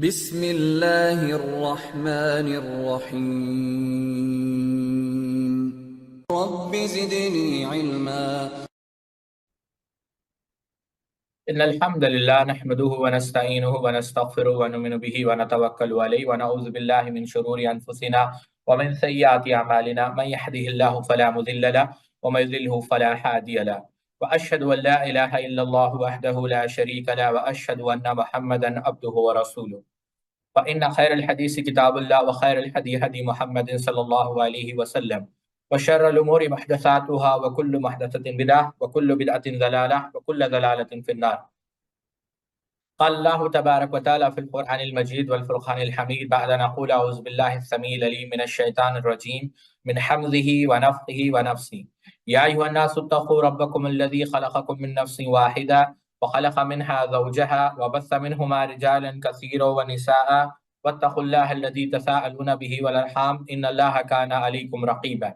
بسم اللہ الرحمن الرحیم رب زدنی علما۔ إن الحمد لله نحمده ونستعينه ونستغفره ونؤمن به ونتوكل عليه ونعوذ بالله من شرور أنفسنا ومن سيئات أعمالنا من يهده الله فلا مضل له ومن يضلل فلا هادي له وأشهد أن لا إله إلا الله وحده لا شريك له وأشهد أن محمدا عبده ورسوله فإن خير الحديث كتاب الله وخير الهدي هدي محمد صلى الله عليه وسلم وشر الأمور محدثاتها وكل محدثة بدعة وكل بدعة ضلالة وكل ضلالة في النار. قال الله تبارك وتعالى في القرآن المجيد والفرقان الحميد بعد أن نقول أعوذ بالله السميع العليم من الشيطان الرجيم من حمزه ونفخه ونفسه. يا أيها الناس اتقوا ربكم الذي خلقكم من نفس واحدة وخلق منها زوجها وبث منهما رجالا كثيرا ونساء واتقوا الله الذي تساءلون به والأرحام إن الله كان عليكم رقيبا.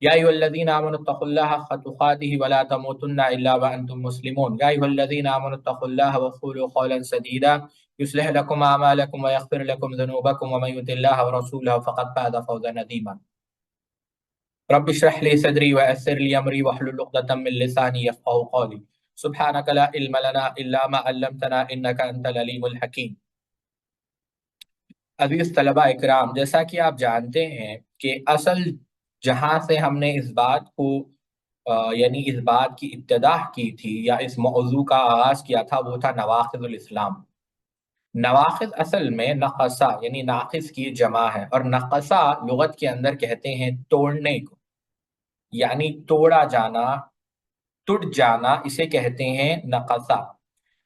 يا أيها الذين آمنوا اتقوا الله حق تقاته ولا تموتن إلا وأنتم مسلمون. يا أيها الذين آمنوا اتقوا الله وقولوا قولا سديدا يصلح لكم أعمالكم ويغفر لكم ذنوبكم ومن يطع الله ورسوله فقد فاز فوزا عظيما. رب اشرح لي صدري ويسر لي أمري واحلل عقدة من لساني يفقهوا قولي. سبحانك لا علم لنا إلا ما علمتنا إنك أنت العليم الحكيم. عزیز طلبہ اکرام، جیسا کہ آپ جانتے ہیں کہ اصل جہاں سے ہم نے اس بات کو یعنی اس بات کی ابتدا کی تھی یا اس موضوع کا آغاز کیا تھا وہ تھا نواقض الاسلام۔ نواقض اصل میں نقصہ یعنی ناقص کی جمع ہے، اور نقصہ لغت کے اندر کہتے ہیں توڑنے کو، یعنی توڑا جانا، ٹوٹ جانا، اسے کہتے ہیں نقصہ۔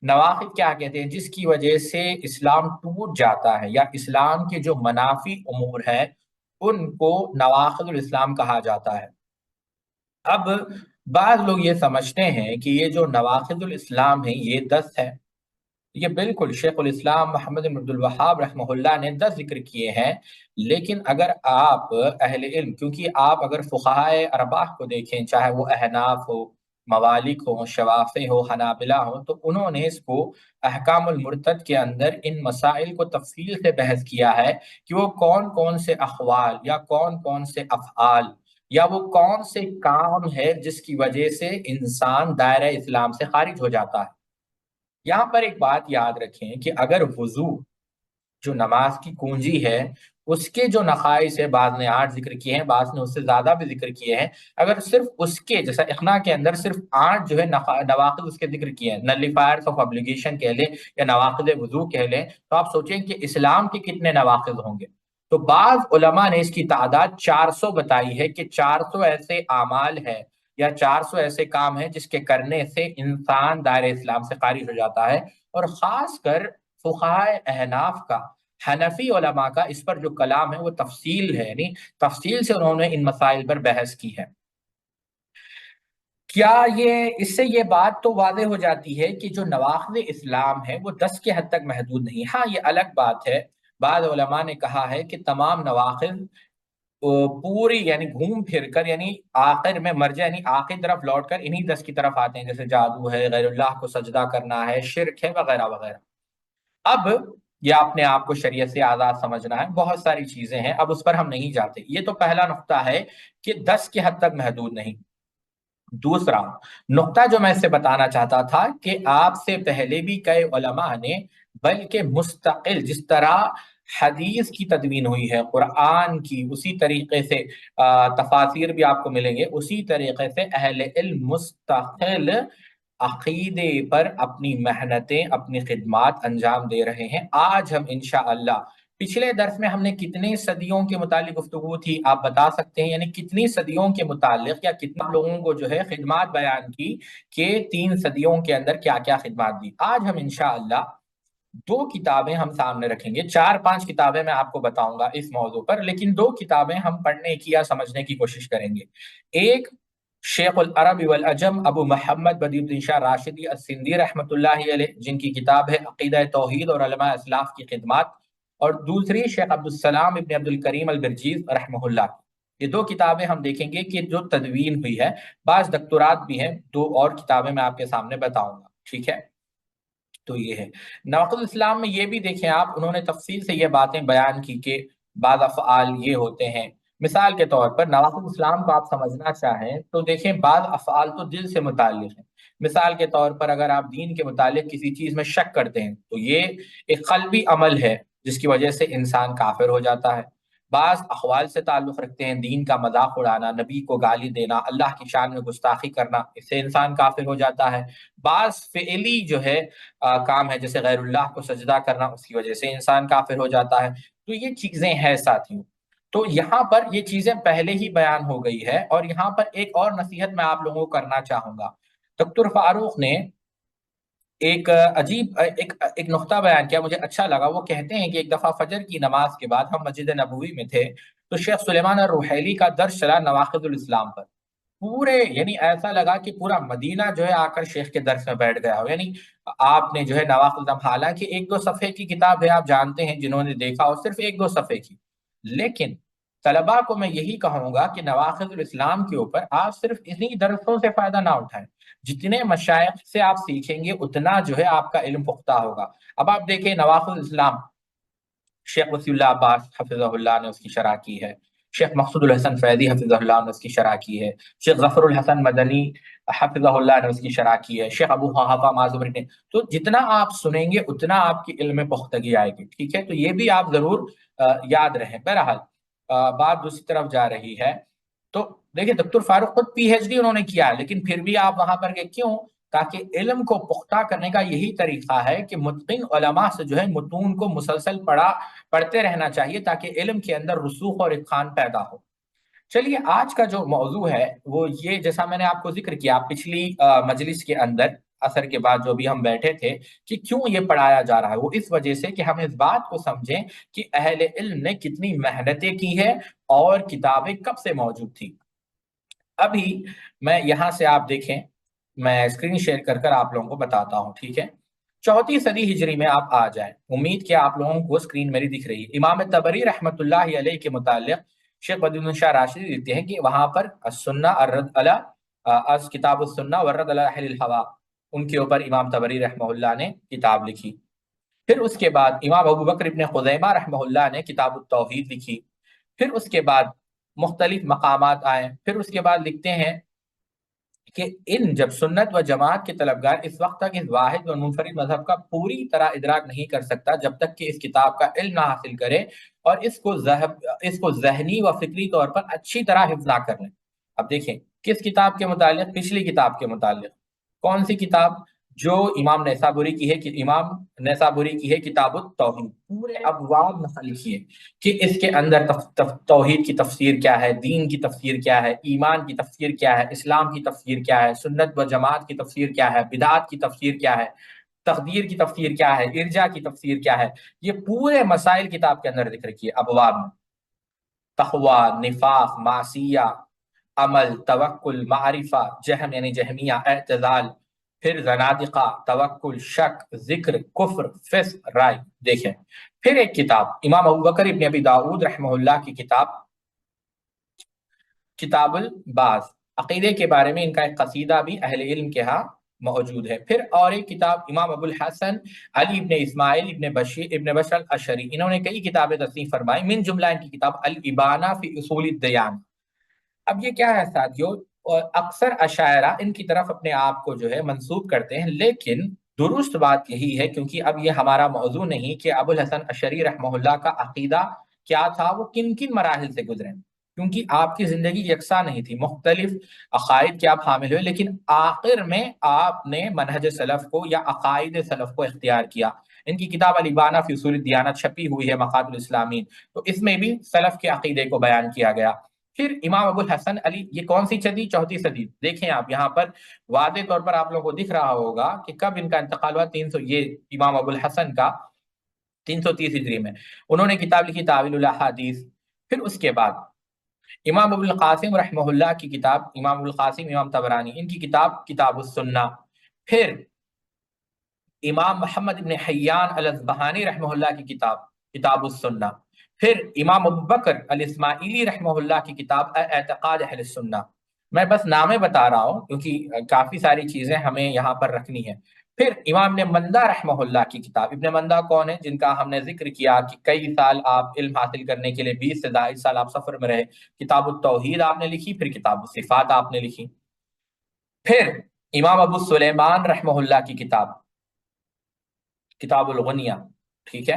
نواقض کیا کہتے ہیں؟ جس کی وجہ سے اسلام ٹوٹ جاتا ہے یا اسلام کے جو منافی امور ہیں ان کو نواقض الاسلام کہا جاتا ہے۔ اب بعض لوگ یہ سمجھتے ہیں کہ یہ جو نواقض الاسلام ہیں یہ 10 ہے۔ یہ بالکل شیخ الاسلام محمد بن عبد الوہاب رحمہ اللہ نے 10 ذکر کیے ہیں، لیکن اگر آپ اہل علم، کیونکہ آپ اگر فقہائے اربعہ کو دیکھیں، چاہے وہ احناف ہو، موالک ہو، شوافع ہو، حنابلہ ہو، تو انہوں نے اس کو احکام المرتد کے اندر ان مسائل کو تفصیل سے بحث کیا ہے کہ وہ کون کون سے اقوال یا کون کون سے افعال یا وہ کون سے کام ہے جس کی وجہ سے انسان دائرہ اسلام سے خارج ہو جاتا ہے۔ یہاں پر ایک بات یاد رکھیں کہ اگر وضو جو نماز کی کنجی ہے اس کے جو نقائص ہے، بعض نے 8 ذکر کیے ہیں، بعض نے اس سے زیادہ بھی ذکر کیے ہیں، اگر صرف اس کے جیسا اخنا کے اندر صرف 8 جو ہے نواقض اس کے ذکر کیے ہیں، نلیفائرز آف ابلیگیشن کہہ لیں یا نواقض وضو کہہ لیں، تو آپ سوچیں کہ اسلام کے کتنے نواقض ہوں گے؟ تو بعض علماء نے اس کی تعداد 400 بتائی ہے کہ 400 ایسے اعمال ہیں یا 400 ایسے کام ہیں جس کے کرنے سے انسان دائرہ اسلام سے خارج ہو جاتا ہے۔ اور خاص کر فقہائے احناف کا، حنفی علماء کا اس پر جو کلام ہے وہ تفصیل ہے، یعنی تفصیل سے انہوں نے ان مسائل پر بحث کی ہے۔ کیا اس سے یہ بات تو واضح ہو جاتی ہے کہ جو نواقض اسلام ہے وہ 10 کے حد تک محدود نہیں۔ ہاں یہ الگ بات ہے، بعض علماء نے کہا ہے کہ تمام نواقض پوری یعنی گھوم پھر کر یعنی آخر میں مرجع یعنی آخر طرف لوٹ کر انہی 10 کی طرف آتے ہیں، جیسے جادو ہے، غیر اللہ کو سجدہ کرنا ہے، شرک ہے، وغیرہ وغیرہ۔ اب یہ اپنے آپ کو شریعت سے آزاد سمجھنا ہے، بہت ساری چیزیں ہیں، اب اس پر ہم نہیں جاتے۔ یہ تو پہلا نقطہ ہے کہ 10 کے حد تک محدود نہیں۔ دوسرا نقطہ جو میں اس سے بتانا چاہتا تھا کہ آپ سے پہلے بھی کئی علماء نے بلکہ مستقل جس طرح حدیث کی تدوین ہوئی ہے، قرآن کی، اسی طریقے سے تفاسیر بھی آپ کو ملیں گے، اسی طریقے سے اہل علم مستقل عقیدے پر اپنی محنتیں، اپنی خدمات انجام دے رہے ہیں۔ آج ہم انشاءاللہ، پچھلے درس میں ہم نے کتنی صدیوں کے متعلق گفتگو تھی آپ بتا سکتے ہیں؟ یعنی کتنی صدیوں کے متعلق یا کتنا لوگوں کو جو ہے خدمات بیان کی کہ 3 صدیوں کے اندر کیا کیا خدمات دی۔ آج ہم انشاءاللہ 2 کتابیں ہم سامنے رکھیں گے، 4-5 کتابیں میں آپ کو بتاؤں گا اس موضوع پر، لیکن 2 کتابیں ہم پڑھنے کی یا سمجھنے کی کوشش کریں گے۔ ایک شیخ العرب والعجم ابو محمد بدیع الدین شاہ راشدی السندھی رحمۃ اللہ علیہ، جن کی کتاب ہے عقیدہ توحید اور علماء اسلاف کی خدمات، اور دوسری شیخ عبدالسلام ابن عبد الکریم البرجیز رحمہ اللہ۔ یہ 2 کتابیں ہم دیکھیں گے کہ جو تدوین ہوئی ہے، بعض دکتورات بھی ہیں، 2 اور کتابیں میں آپ کے سامنے بتاؤں گا، ٹھیک ہے؟ تو یہ ہے نواقض اسلام میں، یہ بھی دیکھیں آپ، انہوں نے تفصیل سے یہ باتیں بیان کی کہ بعض افعال یہ ہوتے ہیں۔ مثال کے طور پر نواقض اسلام کو آپ سمجھنا چاہیں تو دیکھیں بعض افعال تو دل سے متعلق ہیں۔ مثال کے طور پر اگر آپ دین کے متعلق کسی چیز میں شک کرتے ہیں تو یہ ایک قلبی عمل ہے جس کی وجہ سے انسان کافر ہو جاتا ہے۔ بعض اقوال سے تعلق رکھتے ہیں، دین کا مذاق اڑانا، نبی کو گالی دینا، اللہ کی شان میں گستاخی کرنا، اس سے انسان کافر ہو جاتا ہے۔ بعض فعلی جو ہے کام ہے، جیسے غیر اللہ کو سجدہ کرنا، اس کی وجہ سے انسان کافر ہو جاتا ہے۔ تو یہ چیزیں ہیں ساتھیوں۔ تو یہاں پر یہ چیزیں پہلے ہی بیان ہو گئی ہے، اور یہاں پر ایک اور نصیحت میں آپ لوگوں کو کرنا چاہوں گا۔ دکتر فاروق نے ایک عجیب ایک نقطہ بیان کیا، مجھے اچھا لگا۔ وہ کہتے ہیں کہ ایک دفعہ فجر کی نماز کے بعد ہم مسجد نبوی میں تھے تو شیخ سلیمان الروحیلی کا درس چلا نواقض الاسلام پر۔ پورے یعنی ایسا لگا کہ پورا مدینہ جو ہے آ کر شیخ کے درس میں بیٹھ گیا ہو۔ یعنی آپ نے جو ہے نواقض الاسلام، حالانکہ ایک دو صفحے کی کتاب ہے، آپ جانتے ہیں جنہوں نے دیکھا ہو، صرف ایک دو صفحے کی، لیکن طلباء کو میں یہی کہوں گا کہ نواقض الاسلام کے اوپر آپ صرف انہی درسوں سے فائدہ نہ اٹھائیں، جتنے مشائخ سے آپ سیکھیں گے اتنا جو ہے آپ کا علم پختہ ہوگا۔ اب آپ دیکھیں نواقض الاسلام، شیخ وسی اللہ عباس حفظہ اللہ نے اس کی شرح کی ہے، شیخ مقصود الحسن فیضی حفظہ اللہ نے اس کی شرح کی ہے، شیخ ظفر الحسن مدنی حفظہ اللہ نے اس کی شرح کی ہے، شیخ ابو حافظ معظمری نے۔ تو جتنا آپ سنیں گے اتنا آپ کی علم میں پختگی آئے گی، ٹھیک ہے؟ تو یہ بھی آپ ضرور یاد رہیں۔ بہرحال بات دوسری طرف جا رہی ہے، تو دیکھیں دکتر فاروق خود پی ایچ ڈی انہوں نے کیا ہے، لیکن پھر بھی آپ وہاں پر گئے، کیوں؟ تاکہ علم کو پختہ کرنے کا یہی طریقہ ہے کہ متقن علماء سے جو ہے متون کو مسلسل پڑھتے رہنا چاہیے تاکہ علم کے اندر رسوخ اور اتقان پیدا ہو۔ چلیے آج کا جو موضوع ہے وہ یہ، جیسا میں نے آپ کو ذکر کیا پچھلی مجلس کے اندر عصر کے بعد جو بھی ہم بیٹھے تھے، کہ کیوں یہ پڑھایا جا رہا ہے، وہ اس وجہ سے کہ ہم اس بات کو سمجھیں کہ اہل علم نے کتنی محنتیں کی ہے اور کتابیں کب سے موجود تھی۔ ابھی میں یہاں سے آپ دیکھیں، میں اسکرین شیئر کر کر آپ لوگوں کو بتاتا ہوں، ٹھیک ہے؟ 4 ہجری میں آپ آ جائیں، امید کہ آپ لوگوں کو اسکرین میری دکھ رہی ہے۔ امام طبری رحمۃ اللہ علیہ کے متعلق شیخ بدیع شاہ راشدی لکھتے ہیں کہ وہاں پر السنہ الرد علی از کتاب السنہ والرد علی اہل الہوا، ان کے اوپر امام طبری رحمہ اللہ نے کتاب لکھی۔ پھر اس کے بعد امام ابو بکر ابن خزیمہ رحمہ اللہ نے کتاب التوحید لکھی۔ پھر اس کے بعد مختلف مقامات آئے۔ پھر اس کے بعد لکھتے ہیں کہ جب سنت و جماعت کے طلبگار اس وقت تک اس واحد و منفرد مذہب کا پوری طرح ادراک نہیں کر سکتا جب تک کہ اس کتاب کا علم نہ حاصل کرے اور اس کو ذہنی و فکری طور پر اچھی طرح حفظ نہ کر لیں۔ اب دیکھیں کس کتاب کے متعلق؟ پچھلی کتاب کے متعلق۔ کون سی کتاب؟ جو امام نیسابوری کی ہے، امام نیسابوری کی ہے کتاب التوحید۔ پورے ابواب نقل کیے کہ اس کے اندر توحید کی تفسیر کیا ہے، دین کی تفسیر کیا ہے، ایمان کی تفسیر کیا ہے، اسلام کی تفسیر کیا ہے، سنت و جماعت کی تفسیر کیا ہے، بدعات کی تفسیر کیا ہے، تقدیر کی تفسیر کیا ہے، ارجاء کی تفسیر کیا ہے، یہ پورے مسائل کتاب کے اندر ذکر کیے ابواب میں۔ تقوی، نفاق، معصیہ، عمل، توکل، معرفہ، جہم یعنی جہمیہ، اعتزال، پھر زنادقہ، توکل، شک، ذکر، کفر، فسق، رائے۔ دیکھیں پھر ایک کتاب امام ابو بکر ابن ابی داؤد رحمہ اللہ کی کتاب، کتاب البعث، عقیدے کے بارے میں ان کا ایک قصیدہ بھی اہل علم کے ہاں موجود ہے۔ پھر اور ایک کتاب امام ابو الحسن علی ابن اسماعیل ابن بشر الاشری، انہوں نے کئی کتابیں تصنیف فرمائی، من جملہ ان کی کتاب الابانہ فی اصول الدیانہ۔ اب یہ کیا ہے ساتھیو؟ اکثر اشاعرہ ان کی طرف اپنے آپ کو جو ہے منسوب کرتے ہیں، لیکن درست بات یہی ہے، کیونکہ اب یہ ہمارا موضوع نہیں کہ ابو الحسن اشعری رحمہ اللہ کا عقیدہ کیا تھا، وہ کن کن مراحل سے گزرے، کیونکہ آپ کی زندگی یکساں نہیں تھی، مختلف عقائد کے آپ حامل ہوئے، لیکن آخر میں آپ نے منہج سلف کو یا عقائد سلف کو اختیار کیا۔ ان کی کتاب الابانہ فی اصول الدیانہ چھپی ہوئی ہے مخاط الاسلامین، تو اس میں بھی سلف کے عقیدے کو بیان کیا گیا۔ پھر امام ابو الحسن علی، یہ کون سی صدی؟ 4 صدی۔ دیکھیں آپ یہاں پر واضح طور پر آپ لوگوں کو دکھ رہا ہوگا کہ کب ان کا انتقال ہوا، 300، یہ امام ابو الحسن کا 330 ہجری میں انہوں نے کتاب لکھی تاویل الاحادیث۔ پھر اس کے بعد امام ابو القاسم رحمہ اللہ کی کتاب، امام ابو القاسم امام طبرانی، ان کی کتاب کتاب السنہ۔ پھر امام محمد ابن حیان الاصبہانی رحمہ اللہ کی کتاب کتاب السنہ۔ پھر امام ابو بکر الاسماعیلی رحمہ اللہ کی کتاب اعتقاد اہل السنہ۔ میں بس نامیں بتا رہا ہوں کیونکہ کافی ساری چیزیں ہمیں یہاں پر رکھنی ہے۔ پھر امام ابن مندہ رحمہ اللہ کی کتاب، ابن مندہ کون ہے؟ جن کا ہم نے ذکر کیا کہ کئی سال آپ علم حاصل کرنے کے لیے 20 سے زائد سال آپ سفر میں رہے۔ کتاب التوحید آپ نے لکھی، پھر کتاب الصفات آپ نے لکھی۔ پھر امام ابو سلیمان رحمہ اللہ کی کتاب، کتاب الغنیہ، ٹھیک ہے۔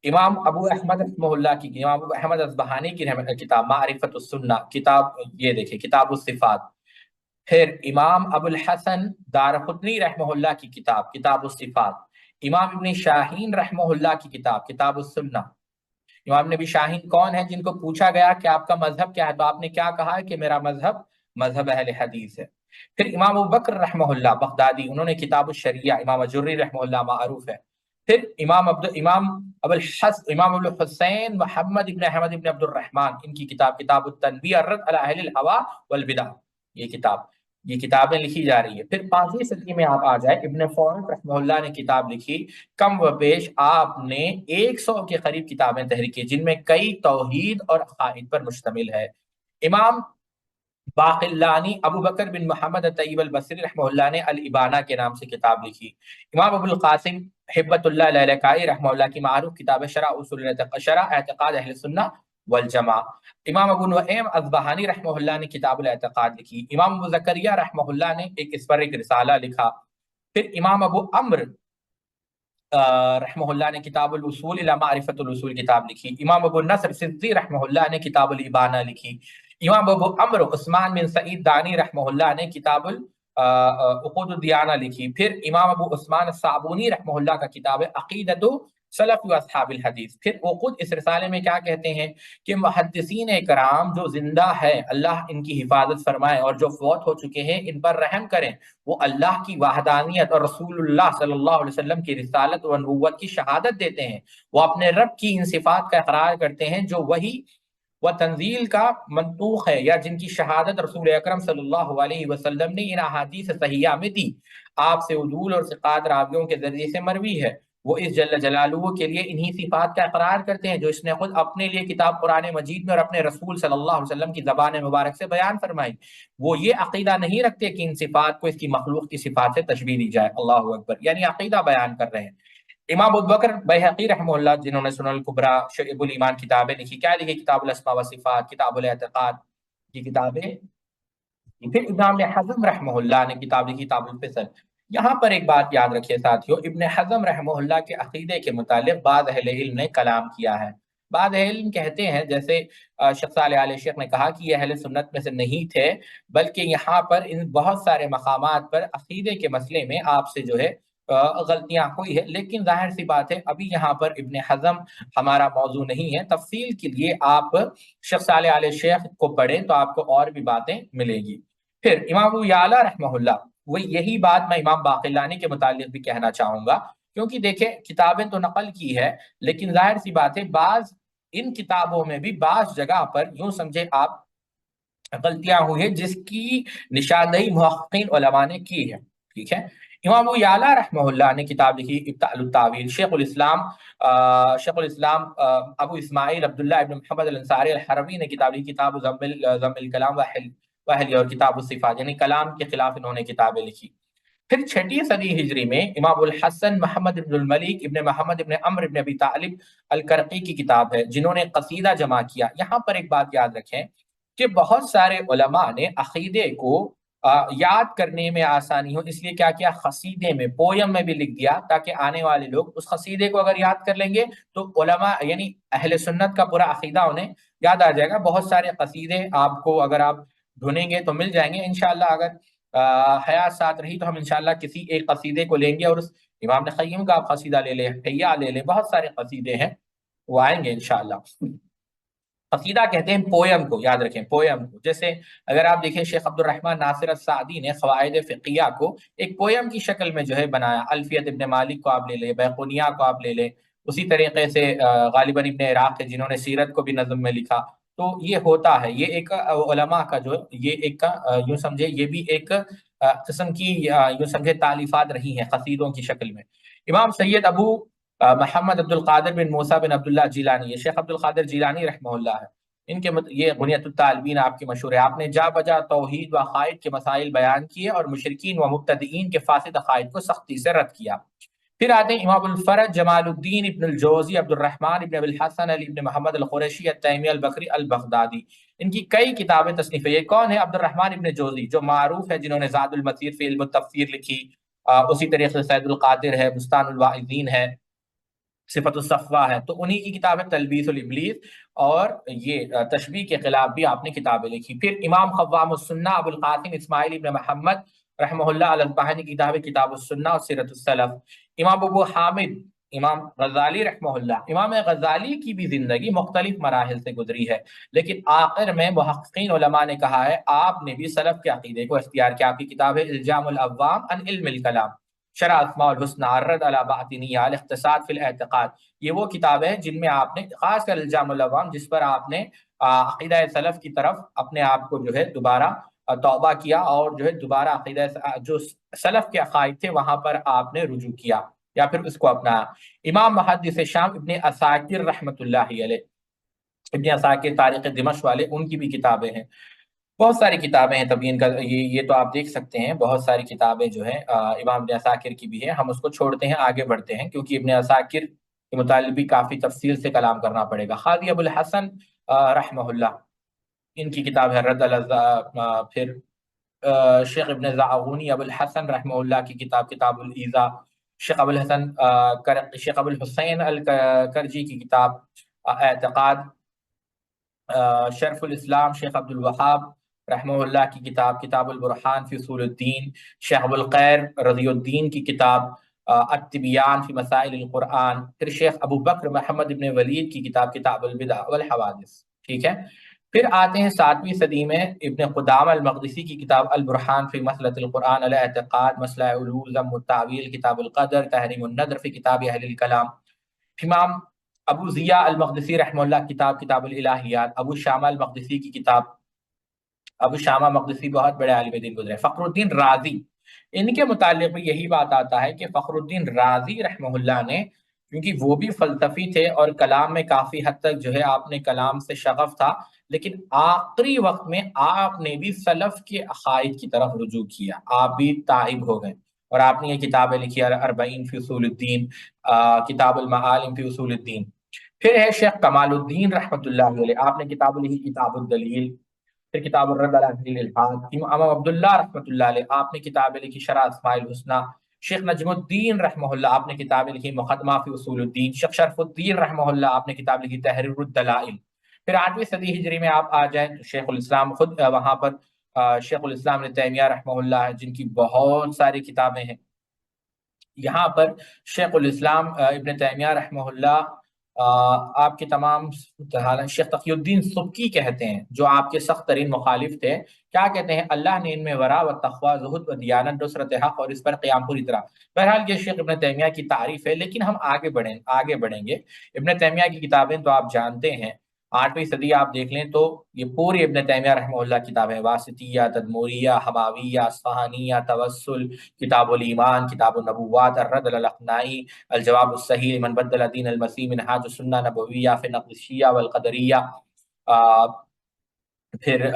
امام ابو احمد رحمہ اللہ کی، امام ابو احمد اصبہانی کی کتاب معرفت السنہ، کتاب یہ دیکھیں کتاب الصفات۔ پھر امام ابو الحسن دارقطنی رحمہ اللہ کی کتاب، کتاب الصفات۔ امام ابن شاہین رحمہ اللہ کی کتاب، کتاب السنہ۔ امام نبی شاہین کون ہے؟ جن کو پوچھا گیا کہ آپ کا مذہب کیا ہے، تو آپ نے کیا کہا کہ میرا مذہب مذہب اہل حدیث ہے۔ پھر امام ابو بکر رحمہ اللہ بغدادی، انہوں نے کتاب الشریعہ، امام اجری رحمہ اللہ معروف ہے۔ پھر امام ابو الحسین محمد ابن احمد ابن عبد الرحمن، ان کی کتاب، کتاب التنبیہ الرد علی اہل الہوا والبدع، یہ کتابیں لکھی جا رہی ہے۔ پھر 5ویں صدی میں آپ آ جائے، ابن فورد رحمہ اللہ نے کتاب لکھی، کم و بیش آپ نے 100 کے قریب کتابیں تحریر کی، جن میں کئی توحید اور عقائد پر مشتمل ہے۔ امام باقلانی ابو بکر بن محمد الطیب البصری رحمہ اللہ نے الابانہ کے نام سے کتاب لکھی۔ امام ابو القاسم ہبت اللہ لالکائی رحمہ اللہ کی معروف کتاب ہے شرح اعتقاد اہل سنہ والجماع۔ امام ابو نعیم اصبہانی رحمہ اللہ نے کتاب الاعتقاد لکھی۔ امام ابو زکریا رحمہ اللہ نے اس پر ایک رسالہ لکھا۔ پھر امام ابو عمر رحمہ اللہ نے کتاب الاصول الی معرفت الاصول کتاب لکھی۔ امام ابو نصر سدی رحمہ اللہ نے کتاب الابانہ لکھی۔ امام ابو عمر عثمان بن سعید دانی رحمہ اللہ نے کتاب عقود الدیانہ لکھی۔ پھر امام ابو عثمان الصابونی رحمہ اللہ کا کتاب ہے عقیدۃ سلف و اصحاب الحدیث۔ پھر وہ خود اس رسالے میں کیا کہتے ہیں کہ محدثین کرام جو زندہ ہے اللہ ان کی حفاظت فرمائے، اور جو فوت ہو چکے ہیں ان پر رحم کریں، وہ اللہ کی وحدانیت اور رسول اللہ صلی اللہ علیہ وسلم کی رسالت و نبوت کی شہادت دیتے ہیں۔ وہ اپنے رب کی ان صفات کا اقرار کرتے ہیں جو وحی و تنزیل کا منطوق ہے، یا جن کی شہادت رسول اکرم صلی اللہ علیہ وسلم نے ان احادیث صحیحہ میں دی، آپ سے عدول اور ثقات راویوں کے ذریعے سے مروی ہے۔ وہ اس جل جلالہ کے لیے انہی صفات کا اقرار کرتے ہیں جو اس نے خود اپنے لیے کتاب قرآن مجید میں اور اپنے رسول صلی اللہ علیہ وسلم کی زبان مبارک سے بیان فرمائی۔ وہ یہ عقیدہ نہیں رکھتے کہ ان صفات کو اس کی مخلوق کی صفات سے تشبیہ دی جائے۔ اللہ اکبر، یعنی عقیدہ بیان کر رہے ہیں۔ امام ابو بکر بیہقی رحمہ اللہ، جنہوں نے سنن الکبریٰ، شعب الایمان کتابیں لکھی، کیا لکھی؟ کتاب الاسماء والصفات، کتاب الاعتقاد کی کتابیں۔ پھر ابن حزم رحمہ اللہ نے کتاب لکھی کتاب الفصل۔ یہاں پر ایک بات یاد رکھیے ساتھیو، ابن حزم رحمہ اللہ کے عقیدے کے متعلق بعض اہل علم نے کلام کیا ہے۔ بعض اہل علم کہتے ہیں، جیسے شیخ صالح آل شیخ نے کہا کہ یہ اہل سنت میں سے نہیں تھے، بلکہ یہاں پر ان بہت سارے مقامات پر عقیدے کے مسئلے میں آپ سے جو ہے غلطیاں ہوئی ہے، لیکن ظاہر سی بات ہے ابھی یہاں پر ابن حزم ہمارا موضوع نہیں ہے۔ تفصیل کے لیے آپ شیخ صالح آل شیخ کو پڑھیں تو آپ کو اور بھی باتیں ملیں گی۔ پھر امام ابو یعلا رحمہ اللہ، وہ یہی بات میں امام باقلانی کے متعلق بھی کہنا چاہوں گا، کیونکہ دیکھیں کتابیں تو نقل کی ہے، لیکن ظاہر سی بات ہے بعض ان کتابوں میں بھی بعض جگہ پر یوں سمجھے آپ غلطیاں ہوئی ہیں جس کی نشاندہی محققین علماء نے کی ہے، ٹھیک ہے۔ امام ابو یعلا رحمہ اللہ نے کتاب لکھی ابطال التاویل۔ شیخ الاسلام ابو اسماعیل عبداللہ ابن محمد الانصاری الحرمی نے کتاب لکھی کتاب ضم الکلام وحل اور کتاب الصفات، یعنی کلام کے خلاف انہوں نے کتابیں لکھی۔ پھر 6 صدی ہجری میں امام الحسن محمد ابن الملک ابن محمد ابن عمر ابن ابی طالب الکرقی کی کتاب ہے، جنہوں نے قصیدہ جمع کیا۔ یہاں پر ایک بات یاد رکھیں کہ بہت سارے علماء نے عقیدے کو یاد کرنے میں آسانی ہو اس لیے کیا کیا، قصیدے میں، پویم میں بھی لکھ دیا، تاکہ آنے والے لوگ اس قصیدے کو اگر یاد کر لیں گے تو علماء یعنی اہل سنت کا پورا عقیدہ انہیں یاد آ جائے گا۔ بہت سارے قصیدے آپ کو اگر آپ ڈھونڈیں گے تو مل جائیں گے انشاءاللہ۔ اگر حیات ساتھ رہی تو ہم انشاءاللہ کسی ایک قصیدے کو لیں گے، اور اس امام قیم کا آپ قصیدہ لے لیں، حیا لے لیں، بہت سارے قصیدے ہیں وہ آئیں گے انشاءاللہ۔ قصیدہ کہتے ہیں پویم کو، یاد رکھیں پویم کو۔ جیسے اگر آپ دیکھیں شیخ عبد الرحمن ناصر السعدی نے قواعد فقہیہ کو ایک پویم کی شکل میں جو ہے بنایا۔ الفیت ابن مالک کو آپ لے لیں، بیقونیہ کو آپ لے لیں، اسی طریقے سے غالباً ابن عراق ہے جنہوں نے سیرت کو بھی نظم میں لکھا۔ تو یہ ہوتا ہے، یہ ایک علماء کا جو یہ ایک یوں سمجھے یہ بھی ایک قسم کی یوں سمجھے تالیفات رہی ہیں قصیدوں کی شکل میں۔ امام سید ابو محمد عبد القادر بن موسیٰ بن عبداللہ جیلانی، یہ شیخ عبد القادر جیلانی رحمہ اللہ ہے، ان کے یہ بنیت الطالبین آپ کی مشہور ہے، آپ نے جا بجا توحید و عقائد کے مسائل بیان کیے اور مشرکین و مبتدئین کے فاسد عقائد کو سختی سے رد کیا۔ پھر آتے ہیں امام الفرج جمال الدین ابن الجوزی عبد الرحمن ابن ابی الحسن علی ابن محمد القریشی التیمی البکری البغدادی، ان کی کئی کتابیں تصنیف ہے۔ یہ کون ہے؟ عبد الرحمن ابن جوزی، جو معروف ہے، جنہوں نے زاد المسیر فی علم التفسیر لکھی، اسی طریقے سے سید القادر ہے، بستان الواعظین ہے، صفت الصفوہ ہے، تو انہی کی کتاب ہے تلبیس الابلیس، اور یہ تشبیہ کے خلاف بھی آپ نے کتابیں لکھی۔ پھر امام قوام السنہ ابو القاسم اسماعیل ابن محمد رحمہ اللہ الاصبہانی کی کتاب ہے کتاب السنہ اور سیرت السلف۔ امام ابو حامد امام غزالی رحمہ اللہ، امام غزالی کی بھی زندگی مختلف مراحل سے گزری ہے، لیکن آخر میں محققین علماء نے کہا ہے آپ نے بھی سلف کے عقیدے کو اختیار کیا۔ آپ کی کتاب ہے الجام العوام عن علم الکلام، شرح اسماء الحسنى، الرد على باطنیہ، الاقتصاد فی الاعتقاد، یہ وہ کتابیں ہیں جن میں آپ نے خاص کر الجام العوام، جس پر آپ نے عقیدہ سلف کی طرف اپنے آپ کو جو ہے دوبارہ توبہ کیا، اور جو ہے دوبارہ عقیدہ جو سلف کے عقائد تھے وہاں پر آپ نے رجوع کیا یا پھر اس کو اپنایا۔ امام محدث شام ابن عساکر رحمۃ اللہ علیہ، ابن عساکر تاریخ دمشق والے، ان کی بھی کتابیں ہیں، بہت ساری کتابیں ہیں تبیین کا، یہ تو آپ دیکھ سکتے ہیں، بہت ساری کتابیں جو ہیں امام ابن عساکر کی بھی ہیں۔ ہم اس کو چھوڑتے ہیں، آگے بڑھتے ہیں، کیونکہ ابن عساکر کے متعلق بھی کافی تفصیل سے کلام کرنا پڑے گا۔ قاضی ابو الحسن رحمہ اللہ، ان کی کتاب ہے رد پھر شیخ ابن زعغونی ابو الحسن رحمہ اللہ کی کتاب کتاب الایذا، شیخ ابو الحسن شیخ ابو الحسین الکرجی کی کتاب اعتقاد، شرف الاسلام شیخ عبد الوہاب رحمہ اللہ کی کتاب کتاب البرحان فی اصول الدین، شیخ ابو الخیر رضی الدین کی کتاب التبیان فی مسائل القرآن، پھر شیخ ابو بکر محمد ابن ولید کی کتاب کتاب البدع والحوادث، ٹھیک ہے۔ پھر آتے ہیں 7ویں صدی میں ابن قدامہ المقدسی کی کتاب البرحان فی مسئلۃ القرآن الاعتقاد، مسئلہ علو، ذم التاویل، کتاب القدر، تحریم النظر فی کتاب اہل الکلام۔ امام ابو ضیاء المقدسی رحمہ اللہ کتاب کتاب الالہیات، ابو شامہ المقدسی کی کتاب، ابو شامہ مقدسی بہت بڑے عالم دین گزرے۔ فخر الدین رازی، ان کے متعلق بھی یہی بات آتا ہے کہ فخر الدین رازی رحمہ اللہ نے، کیونکہ وہ بھی فلسفی تھے اور کلام میں کافی حد تک جو ہے آپ نے کلام سے شغف تھا، لیکن آخری وقت میں آپ نے بھی سلف کے عقائد کی طرف رجوع کیا، آپ بھی تائب ہو گئے، اور آپ نے یہ کتابیں لکھی، اربعین فی اصول الدین، کتاب المعالم فی اصول الدین۔ پھر ہے شیخ کمال الدین رحمۃ اللہ علیہ، آپ نے کتاب لکھی کتاب الدلیل، پھر کتاب الرد علی اہل الالحاد۔ امام عبداللہ رحمۃ اللہ علیہ، آپ نے کتابیں لکھی شرح اسماء الحسنى۔ شیخ نجم الدین رحمہ اللہ، آپ نے کتابیں لکھی مقدمہ فی اصول الدین۔ شیخ شرف الدین رحمہ اللہ، آپ نے کتاب لکھی تحریر الدلائل۔ پھر 8ویں صدی ہجری میں آپ آ جائیں تو شیخ الاسلام خود وہاں پر شیخ الاسلام ابن تیمیہ رحمہ اللہ ہے، جن کی بہت ساری کتابیں ہیں۔ یہاں پر شیخ الاسلام ابن تیمیہ رحمہ اللہ آپ کے تمام شیخ تقی الدین سبکی کہتے ہیں، جو آپ کے سخت ترین مخالف تھے، کیا کہتے ہیں؟ اللہ نے ان میں ورع و تقوی، زہد و دیانت، نصرت حق اور اس پر قیام پوری طرح۔ بہرحال یہ شیخ ابن تیمیہ کی تعریف ہے، لیکن ہم آگے بڑھیں گے۔ ابن تیمیہ کی کتابیں تو آپ جانتے ہیں، 8ویں صدی آپ دیکھ لیں تو یہ پوری ابن تیمیہ رحمہ اللہ کتابیں، واسطیہ، تدموریہ، حماویہ، اصفہانیہ، توسل، کتاب الایمان، کتاب النبوات، الرد علی الاقناعی، الجواب الصحیح لمن بدل دین المسیح، منہاج السنہ نبویہ فی نقد الشیعہ والقدریہ، پھر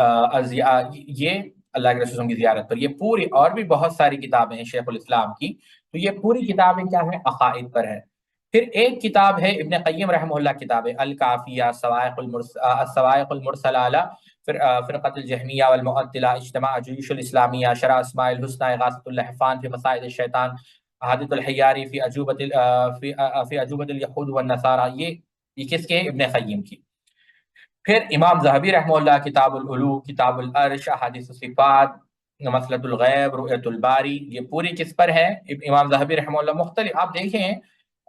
یہ اللہ کے رسول کی زیارت پر، یہ پوری اور بھی بہت ساری کتابیں ہیں شیخ الاسلام کی، تو یہ پوری کتابیں کیا ہے؟ عقائد پر ہے۔ پھر ایک کتاب ہے ابن قیم رحمہ اللہ کتاب ہے الکافیہ، السوائق المرسلہ علی فرقۃ الجہمیہ والمعطلہ، اجتماع جیوش الاسلامیہ، شرح اسماء الحسنى، اغاثۃ اللحفان فی مصائد الشیطان، حادث الحیاری فی عجوبۃ الیہود والنصارى، یہ کس کے؟ ابن قیم کی۔ پھر امام ذہبی رحمہ اللہ کتاب العلو، کتاب العرش، احادیث الصفات، مسلط الغیب، رؤیت الباری، یہ پوری کس پر ہے؟ امام ذہبی رحمہ اللہ۔ مختلف آپ دیکھیں،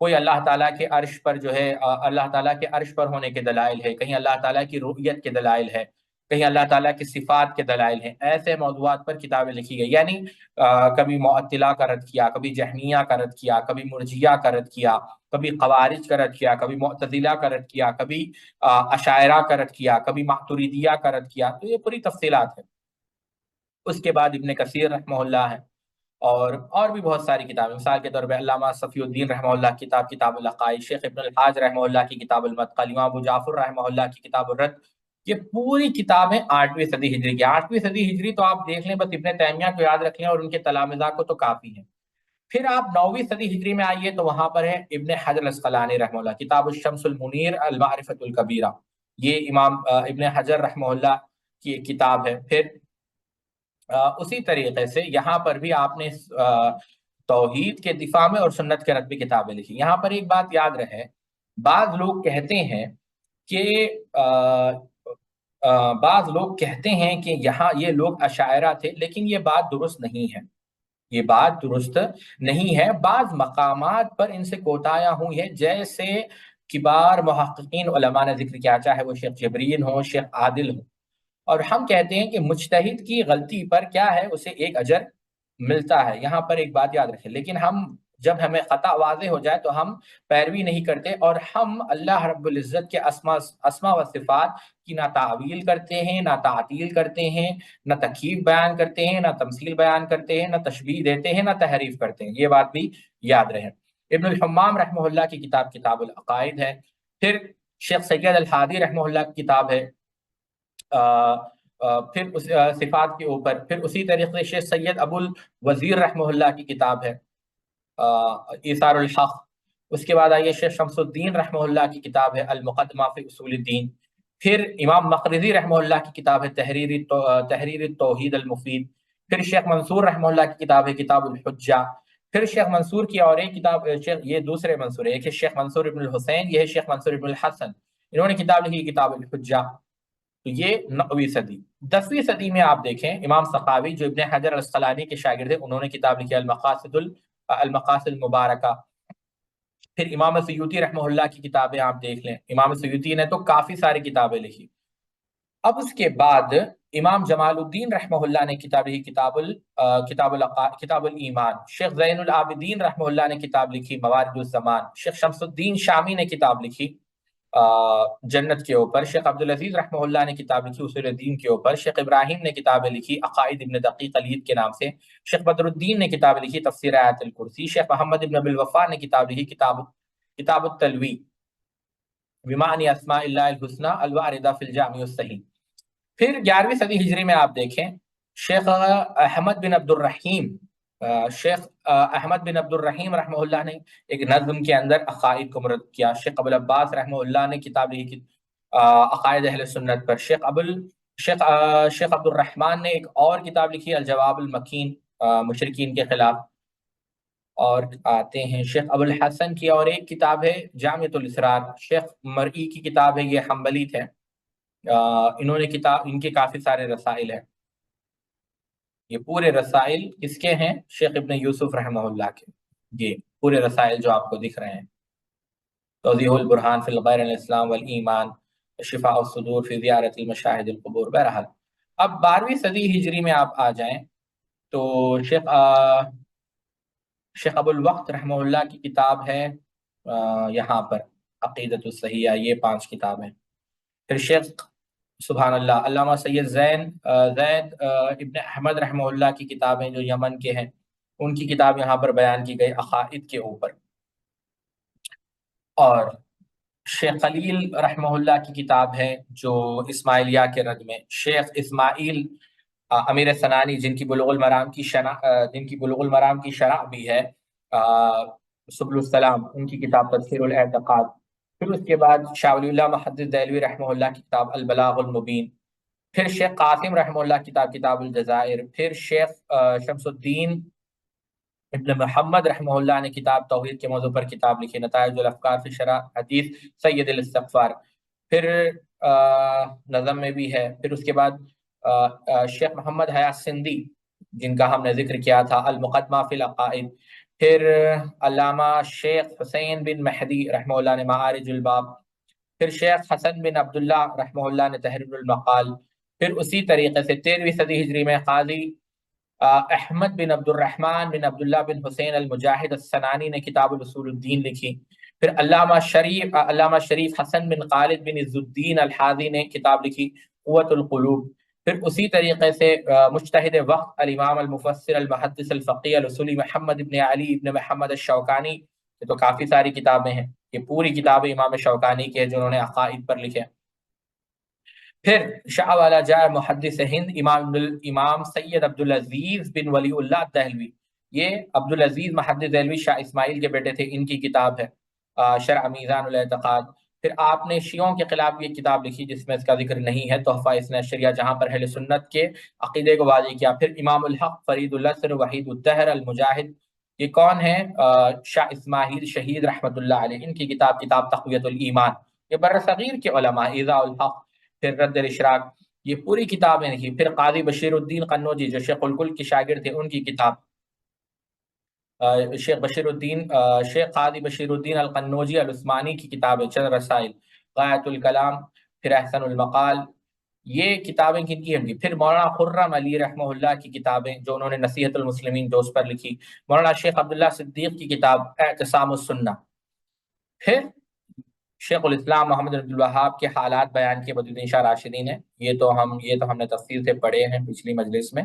کوئی اللہ تعالیٰ کے عرش پر جو ہے، اللہ تعالیٰ کے عرش پر ہونے کے دلائل ہے، کہیں اللہ تعالیٰ کی رؤیت کے دلائل ہے، کہیں اللہ تعالیٰ کی صفات کے دلائل ہیں، ایسے موضوعات پر کتابیں لکھی گئی، یعنی کبھی معطلہ کا رد کیا، کبھی جہمیہ کا رد کیا، کبھی مرجیہ کا رد کیا، کبھی خوارج کا رد کیا، کبھی معتزلہ کا رد کیا، کبھی اشاعرہ کا رد کیا، کبھی ماتریدیہ کا رد کیا، تو یہ پوری تفصیلات ہیں۔ اس کے بعد ابن کثیر رحمہ اللہ ہے، اور بھی بہت ساری کتابیں، مثال کے طور پہ علامہ صفی الدین رحمہ اللہ کی کتاب کتاب العقائد، شیخ ابن الحاج رحمہ اللہ کی کتاب المدخل، امام ابو جعفر رحمہ اللہ کی کتاب الرد یہ پوری کتاب ہے 8ویں صدی ہجری کی. 8ویں صدی ہجری تو آپ دیکھ لیں، بس ابن تیمیہ کو یاد رکھ لیں اور ان کے تلامذہ کو تو کافی ہے. پھر آپ 9ویں صدی ہجری میں آئیے تو وہاں پر ہے ابن حجر الاسقلانی رحمہ اللہ، کتاب الشمس المنیر المعرفۃ الکبیرہ. یہ امام ابن حجر رحمہ اللہ کی ایک کتاب ہے. پھر اسی طریقے سے یہاں پر بھی آپ نے توحید کے دفاع میں اور سنت کے رد میں کتابیں لکھی. یہاں پر ایک بات یاد رہے، بعض لوگ کہتے ہیں کہ یہاں یہ لوگ اشاعرہ تھے، لیکن یہ بات درست نہیں ہے. یہ بات درست نہیں ہے. بعض مقامات پر ان سے کوتاہیاں ہوئی ہیں، جیسے کبار محققین علماء نے ذکر کیا، چاہے وہ شیخ جبرین ہوں، شیخ عادل ہوں. اور ہم کہتے ہیں کہ مجتہد کی غلطی پر کیا ہے، اسے ایک اجر ملتا ہے. یہاں پر ایک بات یاد رکھیں، لیکن جب ہمیں خطا واضح ہو جائے تو ہم پیروی نہیں کرتے، اور ہم اللہ رب العزت کے اسما و صفات کی نہ تعویل کرتے ہیں، نہ تعطیل کرتے ہیں، نہ تکییف بیان کرتے ہیں، نہ تمثیل بیان کرتے ہیں، نہ تشبیہ دیتے ہیں، نہ تحریف کرتے ہیں. یہ بات بھی یاد رہے. ابن الحمام رحمہ اللہ کی کتاب کتاب العقائد ہے. پھر شیخ سید الحادی رحمہ اللہ کی کتاب ہے پھر صفات کے اوپر. پھر اسی طریقے سے شیخ سید ابو الوزیر رحمہ اللہ کی کتاب ہے ایثار الحق. اس کے بعد آئیے شیخ شمس الدین رحمہ اللہ کی کتاب ہے المقدمہ فی اصول الدین. پھر امام مقرضی رحمہ اللہ کی کتاب ہے تحریر التوحید المفید. پھر شیخ منصور رحمہ اللہ کی کتاب ہے کتاب الحجہ. پھر شیخ منصور کی اور ایک کتاب، یہ دوسرے منصور ہے، ایک ہے شیخ منصور ابن الحسین، یہ ہے شیخ منصور ابن الحسن. انہوں نے کتاب لکھی کتاب الحجہ. تو یہ 9ویں صدی. 10ویں صدی میں آپ دیکھیں امام سخاوی جو ابن حجر الاسقلانی کے شاگرد ہیں، انہوں نے کتاب لکھی المقاصد المبارکہ. پھر امام سیوطی رحمہ اللہ کی کتابیں آپ دیکھ لیں. امام سیوطی نے تو کافی ساری کتابیں لکھی. اب اس کے بعد امام جمال الدین رحمہ اللہ نے کتاب لکھی کتاب الایمان. شیخ زین العابدین رحمہ اللہ نے کتاب لکھی موارد الزمان. شیخ شمس الدین شامی نے کتاب لکھی جنت کے اوپر. شیخ عبدالعزیز رحمہ اللہ نے کتاب لکھی اصول الدین کے اوپر. شیخ ابراہیم نے کتابیں لکھی عقائد ابن دقیق العید کے نام سے. شیخ بدر الدین نے کتاب لکھی تفسیر آیت الکرسی. شیخ محمد ابن ابی الوفا نے کتاب لکھی کتاب التلوی بمعنی اسماء اللہ الحسنى الواردہ فی الجامع الصحیح. پھر 11ویں صدی ہجری میں آپ دیکھیں شیخ احمد بن عبد الرحیم رحمہ اللہ نے ایک نظم کے اندر عقائد کو مرتب کیا. شیخ ابو العباس رحمہ اللہ نے کتاب لکھی عقائد اہل سنت پر. شیخ عبد الرحمن نے ایک اور کتاب لکھی الجواب المکین مشرکین کے خلاف. اور آتے ہیں شیخ ابو الحسن کی اور ایک کتاب ہے جامعۃ الاسرار. شیخ مرئی کی کتاب ہے، یہ حنبلی تھے. انہوں نے ان کے کافی سارے رسائل ہیں. یہ پورے رسائل کس کے ہیں؟ شیخ ابن یوسف رحمہ اللہ کے. یہ پورے رسائل جو آپ کو دکھ رہے ہیں، توضیح البرہان فی الغیر الاسلام والایمان، شفاء الصدور فی زیارت المشاہد القبور. بہرحال اب 12ویں صدی ہجری میں آپ آ جائیں تو شیخ ابو الوقت رحمہ اللہ کی کتاب ہے یہاں پر عقیدۃ الصحیحہ. یہ 5 کتابیں. پھر شیخ سبحان اللہ علامہ سید زید ابن احمد رحمہ اللہ کی کتابیں جو یمن کے ہیں، ان کی کتاب یہاں پر بیان کی گئی عقائد کے اوپر. اور شیخ خلیل رحمہ اللہ کی کتاب ہے جو اسماعیلیہ کے رد میں. شیخ اسماعیل امیر سنانی جن کی بلوغ المرام کی شرح بھی ہے سبل السلام، ان کی کتاب تفسیر الاعتقاد. پھر اس کے بعد شاہ ولی اللہ محدث دہلوی رحمہ اللہ کی کتاب البلاغ المبین. پھر شیخ قاسم رحمہ اللہ کی کتاب الجزائر. پھر شیخ شمس الدین ابن محمد رحمہ اللہ نے کتاب توحید کے موضوع پر کتاب لکھی نتائج الافکار فی شرح حدیث سید الاستغفار. پھر نظم میں بھی ہے. پھر اس کے بعد شیخ محمد حیات سندھی جن کا ہم نے ذکر کیا تھا المقدمہ فی العقائد. پھر علامہ شیخ حسین بن مہدی رحمہ اللہ نے معارج الباب. پھر شیخ حسن بن عبداللہ رحمہ اللہ نے تحریر المقال. پھر اسی طریقے سے 13ویں صدی ہجری میں قاضی احمد بن عبد الرحمن بن عبداللہ بن حسین المجاہد السنانی نے کتاب الاصول الدین لکھی. پھر علامہ شریف حسن بن خالد بن عز الدین الحاضی نے کتاب لکھی قوت القلوب. پھر اسی طریقے سے مجتہد وقت الامام المفسر المحدث الفقیہ الاصولی محمد ابن علی ابن محمد الشوکانی. یہ تو کافی ساری کتابیں ہیں. یہ پوری کتابیں امام شوکانی کی ہے جو انہوں نے عقائد پر لکھے. پھر شاہ والا جائے محدث ہند امام سید عبدالعزیز بن ولی اللہ دہلوی، یہ عبدالعزیز محدث دہلوی شاہ اسماعیل کے بیٹے تھے، ان کی کتاب ہے شرح میزان الاعتقاد۔ پھر آپ نے شیعوں کے خلاف یہ کتاب لکھی جس میں اس کا ذکر نہیں ہے، تحفہ اثنا عشریہ، جہاں پر اہل سنت کے عقیدے کو واضح کیا۔ پھر امام الحق فرید الاسر وحید الدہر المجاہد، یہ کون ہیں؟ شاہ اسماعیل شہید رحمۃ اللہ علیہ، ان کی کتاب کتاب تقویت الایمان، یہ برصغیر کے علماء، ایذاء الحق، پھر رد الاشراق، یہ پوری کتابیں لکھی۔ پھر قاضی بشیر الدین قنوجی جو شیخ الکل کے شاگرد تھے، ان کی کتاب شیخ قاضی بشیر الدین القنوجی العثمانی کی کتابیں چند رسائل، غایت الکلام، پھر احسن المقال، یہ کتابیں کن کی ہیں؟ پھر مولانا خرم علی رحمہ اللہ کی کتابیں جو انہوں نے نصیحت المسلمین جو اس پر لکھی، مولانا شیخ عبداللہ صدیق کی کتاب اعتصام السنہ، پھر شیخ الاسلام محمد بن عبد الوہاب کے حالات بیان کیے بدرالدین شاہ راشدی نے، یہ تو ہم نے تفصیل سے پڑھے ہیں پچھلی مجلس میں۔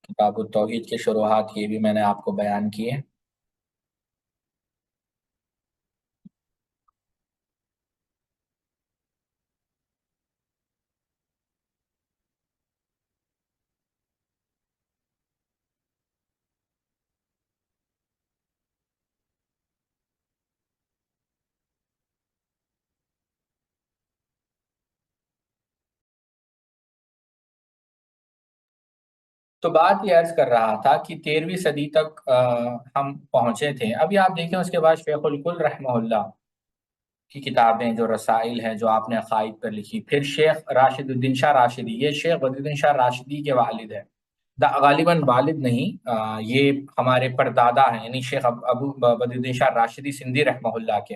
کتاب التوحید کے شروحات یہ بھی میں نے آپ کو بیان کیے۔ تو بات یہ عرض کر رہا تھا کہ 13ویں صدی تک ہم پہنچے تھے۔ ابھی آپ دیکھیں اس کے بعد شیخ الکل رحمہ اللہ کی کتابیں جو رسائل ہیں جو آپ نے عقائد پر لکھی، پھر شیخ راشد الدین شاہ راشدی، یہ شیخ بدرالدین شاہ راشدی کے والد ہیں، غالباً والد نہیں، یہ ہمارے پردادا ہیں، یعنی شیخ ابو بدرالدین شاہ راشدی سندھی رحمہ اللہ کے،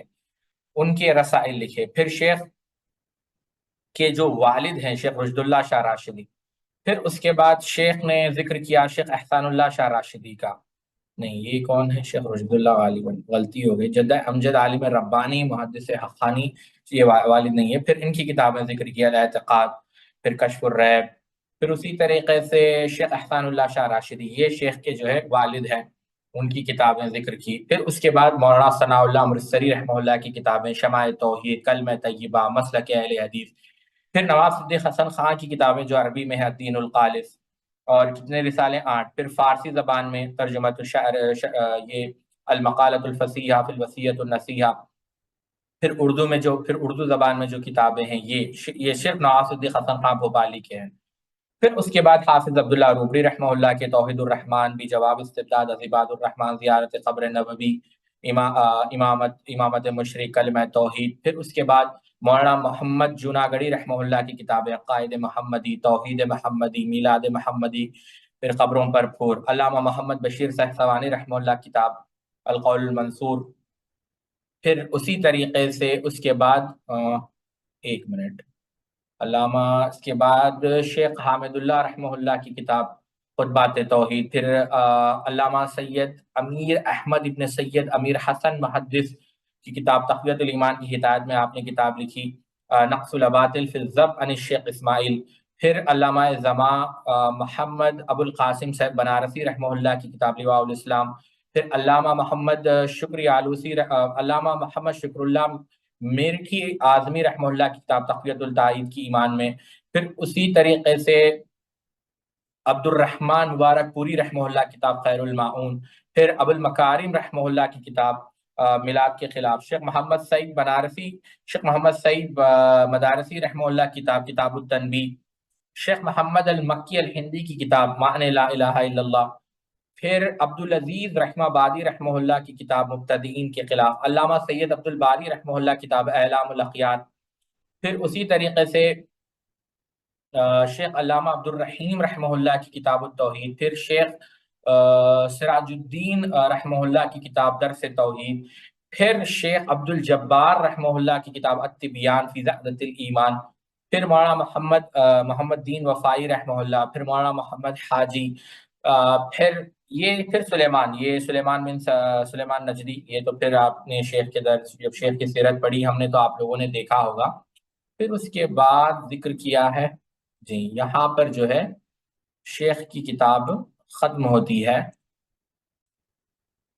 ان کے رسائل لکھے۔ پھر شیخ کے جو والد ہیں شیخ رشد اللہ شاہ راشدی، پھر اس کے بعد شیخ نے ذکر کیا شیخ احسان اللہ شاہ راشدی کا، نہیں یہ کون ہے؟ شیخ رشد اللہ، غالباً غلطی ہو گئی، جدہ امجد عالم ربانی محدث حقانی، یہ والد نہیں ہے۔ پھر ان کی کتابیں ذکر کیا، الاعتقاد، پھر کشف الریب، پھر اسی طریقے سے شیخ احسان اللہ شاہ راشدی، یہ شیخ کے جو ہے والد ہیں، ان کی کتابیں ذکر کی۔ پھر اس کے بعد مولانا ثناء اللہ امرتسری رحمہ اللہ کی کتابیں شمع توحید، کلمہ طیبہ، مسلک اہل حدیث، پھر نواب صدیق حسن خان کی کتابیں جو عربی میں ہے الدین الخالص، اور کتنے رسالے؟ 8۔ پھر فارسی زبان میں ترجمۃ الشعر، یہ المقالۃ الفصیحہ فی الوصیۃ النصیحہ، پھر اردو میں پھر اردو زبان میں جو کتابیں ہیں یہ صرف نواب صدیق حسن خان بھوپالی کے ہیں۔ پھر اس کے بعد حافظ عبداللہ روبری رحمہ اللہ کے توحید الرحمن بھی، جواب استدلال، عباد الرحمن، زیارت قبر نبوی، امامت مشرق، کلمہ توحید۔ پھر اس کے بعد مولانا محمد جوناگڑی رحمہ اللہ کی کتابیں عقائد محمدی، توحید محمدی، میلاد محمدی، پھر قبروں پر پھور، علامہ محمد بشیر سہسوانی رحمہ اللہ کتاب القول المنصور۔ پھر اسی طریقے سے اس کے بعد ایک منٹ، علامہ، اس کے بعد شیخ حامد اللہ رحمہ اللہ کی کتاب خطبات توحید، پھر علامہ سید امیر احمد ابن سید امیر حسن محدث کی کتاب تقویت الایمان کی ہدایت میں آپ نے کتاب لکھی، نقص الاباطل فی الذب عن الشیخ اسماعیل۔ پھر علامہ زما محمد ابو القاسم صاحب بنارسی رحمہ اللہ کی کتاب لواء الاسلام۔ پھر علامہ محمد علامہ محمد شکر اللہ میرٹھی اعظمی رحمہ اللہ کی کتاب تقویت التائید کی ایمان میں۔ پھر اسی طریقے سے عبد الرحمن مبارک پوری رحمہ اللہ کتاب خیر المعون۔ پھر ابو المکارم رحمہ اللہ کی کتاب میلاد کے خلاف، شیخ محمد سعید مدارسی رحمہ اللہ کتاب کتاب التنبیہ، شیخ محمد المکی الہندی کی کتاب معنی لا الہ الا اللہ۔ پھر عبدالعزیز رحمہ آبادی رحمہ اللہ کی کتاب مبتدئین کے خلاف، علامہ سید عبد الباری رحمہ اللہ کتاب اعلام الاخیار۔ پھر اسی طریقے سے شیخ علامہ عبد الرحیم رحمہ اللہ کی کتاب التوحید، پھر شیخ سراج الدین رحمہ اللہ کی کتاب درس توحید، پھر شیخ عبد الجبار رحمہ اللہ کی کتاب التبیان فی زہدۃ الایمان، پھر مولانا محمد دین وفائی رحمہ اللہ، پھر مولانا محمد حاجی، پھر سلیمان بن سلیمان نجدی، یہ تو پھر آپ نے شیخ کے درس جب شیخ کی سیرت پڑھی ہم نے تو آپ لوگوں نے دیکھا ہوگا۔ پھر اس کے بعد ذکر کیا ہے جی، یہاں پر جو ہے شیخ کی کتاب ختم ہوتی ہے۔